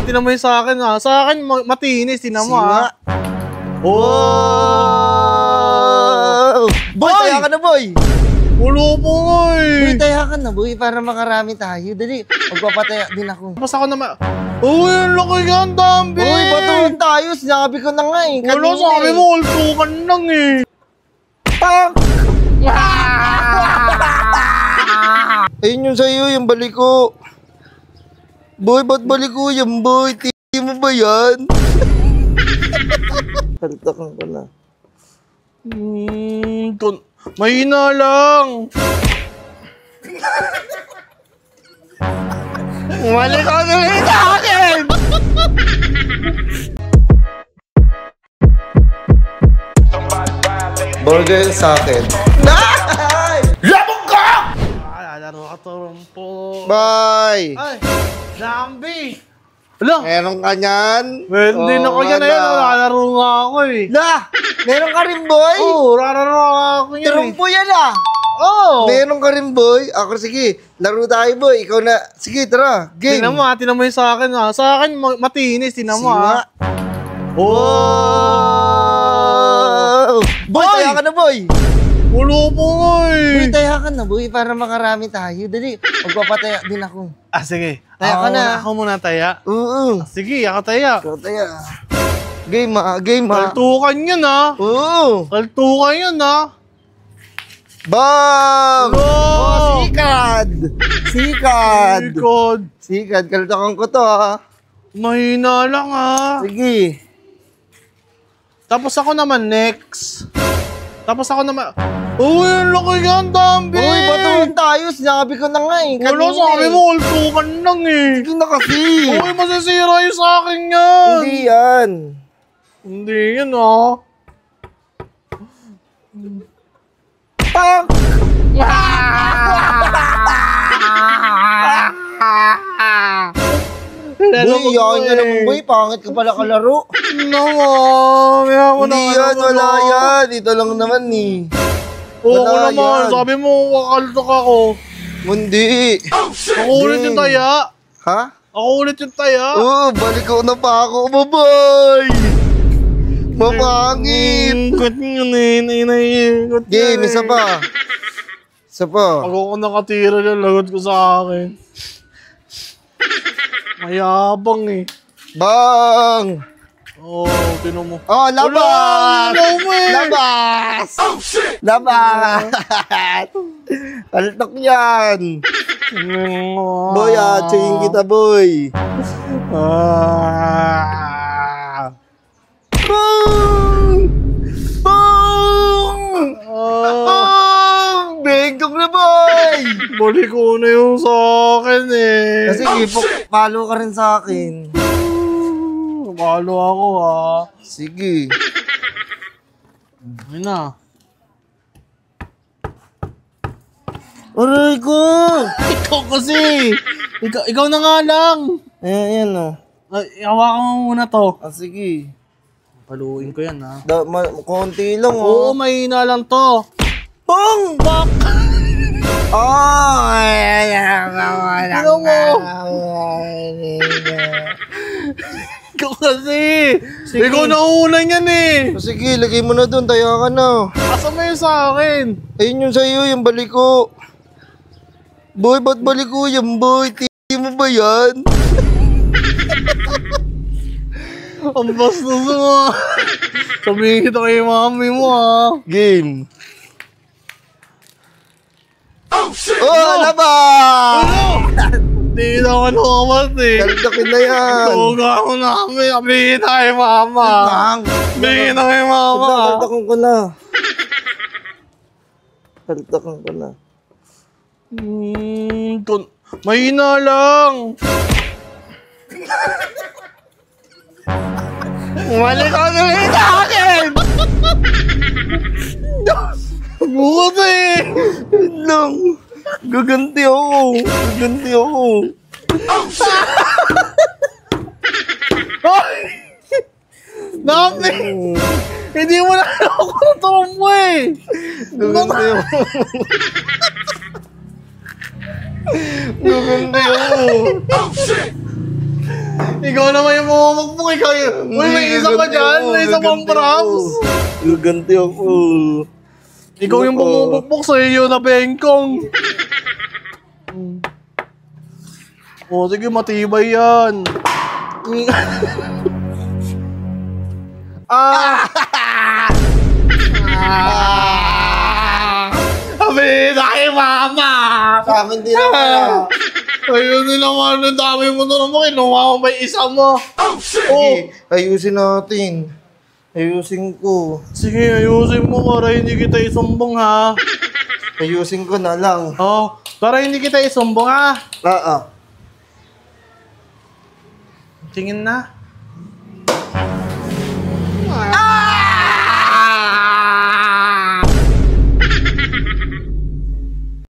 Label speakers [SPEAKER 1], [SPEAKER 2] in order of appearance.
[SPEAKER 1] Tinan mo yung sa akin ha. Sa akin matinis, tinan mo ha.
[SPEAKER 2] Oh! Boy, taya ka na boy!
[SPEAKER 1] Ulo po nga eh.
[SPEAKER 2] Boy, taya ka na boy, para makarami tayo. Dali, magpapataya din ako.
[SPEAKER 1] Tapos ako naman, uy, ang laki nga, ang dami.
[SPEAKER 2] Uy, batuhan tayo, sinabi ko na nga eh.
[SPEAKER 1] Wala, sabi mo, ultukan lang eh.
[SPEAKER 2] Pang! Ayun yung sa'yo, yung baliko. Boy, ba't baliko yan boy? Tiyo mo ba yan? Kaltakan ko na.
[SPEAKER 1] Mahina lang.
[SPEAKER 2] Mali ka na rin sa akin! Burger sa akin. Labog ka!
[SPEAKER 1] Laro ka turumpo.
[SPEAKER 2] Bye!
[SPEAKER 1] Ay, zombie! Hala!
[SPEAKER 2] Meron ka niyan?
[SPEAKER 1] Hindi na ko yan eh. Lalaro nga ako eh.
[SPEAKER 2] La! Meron ka rin boy?
[SPEAKER 1] Oo, lalaro ako yan eh.
[SPEAKER 2] Turumpo yan ah!
[SPEAKER 1] Oo!
[SPEAKER 2] Meron ka rin boy? Ako sige, laro tayo boy. Ikaw na. Sige, tara. Game.
[SPEAKER 1] Tinan mo yung sa akin ha. Sa akin matinis, tinan mo ha.
[SPEAKER 2] Oh! Boy, taya ka na boy!
[SPEAKER 1] Ulo po nga eh.
[SPEAKER 2] Boy, taya ka na boy, para makarami tayo. Dali, magpapataya din ako.
[SPEAKER 1] Ah, sige.
[SPEAKER 2] Taya ka na.
[SPEAKER 1] Ako muna taya.
[SPEAKER 2] Oo.
[SPEAKER 1] Sige, ako taya.
[SPEAKER 2] Ikaw taya. Game ha, game ha.
[SPEAKER 1] Kaltukan yun ha.
[SPEAKER 2] Oo.
[SPEAKER 1] Kaltukan yun ha.
[SPEAKER 2] Bang!
[SPEAKER 1] Hello!
[SPEAKER 2] Oh, sikad! Sikad!
[SPEAKER 1] God.
[SPEAKER 2] Sikad, kaltakan ko to ha.
[SPEAKER 1] Mahina lang ha.
[SPEAKER 2] Sige.
[SPEAKER 1] Tapos ako naman next. Uy, ang laki nga, ang dami.
[SPEAKER 2] Uy, batuhan tayo. Sinabi ko na nga eh.
[SPEAKER 1] Wala, sabi mo, ultukan lang eh.
[SPEAKER 2] Sige na kasi.
[SPEAKER 1] Uy, masisira yung sa akin yan.
[SPEAKER 2] Hindi yan.
[SPEAKER 1] Hindi yan ah.
[SPEAKER 2] Pang! Boy, yakin ka naman boy. Pangit ka pala kalaro. Hindi yan, wala yan. Dito lang naman eh.
[SPEAKER 1] Oo naman, sabi mo, kakaltok ako.
[SPEAKER 2] Hindi.
[SPEAKER 1] Ako ulit yung taya.
[SPEAKER 2] Ha?
[SPEAKER 1] Ako ulit yung taya.
[SPEAKER 2] Oo, balik ko na pa ako. Bye-bye! Mapangit!
[SPEAKER 1] Ikot yun eh, ikot
[SPEAKER 2] Game, isa pa. Isa pa.
[SPEAKER 1] Pag ako nakatira dyan, lagot ko sa akin. Mayabang eh.
[SPEAKER 2] Bang!
[SPEAKER 1] Oo, tinan mo.
[SPEAKER 2] Oh, labas!
[SPEAKER 1] Wala, mo eh.
[SPEAKER 2] Labas! Oh, shit! Labas! Kaltok yan! Boy, atsuhin kita, boy. Boom! Boom! Bengkok na, boy!
[SPEAKER 1] Balik ko na yung sa akin eh.
[SPEAKER 2] Kasi follow ka rin sa akin.
[SPEAKER 1] Follow ako ha.
[SPEAKER 2] Sige.
[SPEAKER 1] Ayun na.
[SPEAKER 2] Aray ko!
[SPEAKER 1] Ikaw kasi! Ikaw na nga lang!
[SPEAKER 2] Ayan o.
[SPEAKER 1] Hawakan mo muna to.
[SPEAKER 2] Sige.
[SPEAKER 1] Paluin ko yan ha.
[SPEAKER 2] Konti lang
[SPEAKER 1] Oo, mahina lang to.
[SPEAKER 2] Pong!
[SPEAKER 1] Bak!
[SPEAKER 2] Ano
[SPEAKER 1] mo? Ikaw kasi! Ikaw na ulan yan eh!
[SPEAKER 2] Sige, lagay mo na doon. Taya ka na.
[SPEAKER 1] Asa mo yun sa akin?
[SPEAKER 2] Ayun yung sa'yo, yung baliko. Boy, ba't baliko yan, boy? Tiyo mo ba yan?
[SPEAKER 1] Ang bastos mo. Sabihin kita kay mami mo ha.
[SPEAKER 2] Game. Oh, shit! Oh, labas!
[SPEAKER 1] Hindi naman humas eh.
[SPEAKER 2] Kaldakin na yan.
[SPEAKER 1] Tuga ko namin. Sabihin na kay mama. Sabihin na kay mama.
[SPEAKER 2] Kaldakan ko na. Kaldakan ko na.
[SPEAKER 1] Mahina lang.
[SPEAKER 2] Mali ka na rin sa akin!
[SPEAKER 1] Bukas eh.
[SPEAKER 2] Lang. Gaganti ako. Gaganti ako.
[SPEAKER 1] Ay! Dami! Hindi mo na ako natawag mo eh.
[SPEAKER 2] Gaganti ako. Gaganti ako.
[SPEAKER 1] Ikaw naman yung mamamagpong. Ikaw yun. Uy, may isa pa dyan. May isa pang props.
[SPEAKER 2] Gaganti ako.
[SPEAKER 1] Ikaw yung bumubukbok sa iyo na bengkong. O, sige, matibay yan. Sabi na kay mama.
[SPEAKER 2] Sa akin din naman.
[SPEAKER 1] Ayun din naman, ang dami mo na naman. Kinuha mo ba yung isa mo?
[SPEAKER 2] Sige, ayusin natin. Ayusin ko.
[SPEAKER 1] Sige, ayusin mo para hindi kita isumbong ha.
[SPEAKER 2] Ayusin ko na lang.
[SPEAKER 1] Oh, para hindi kita isumbong ha.
[SPEAKER 2] Oo.
[SPEAKER 1] Tingin na.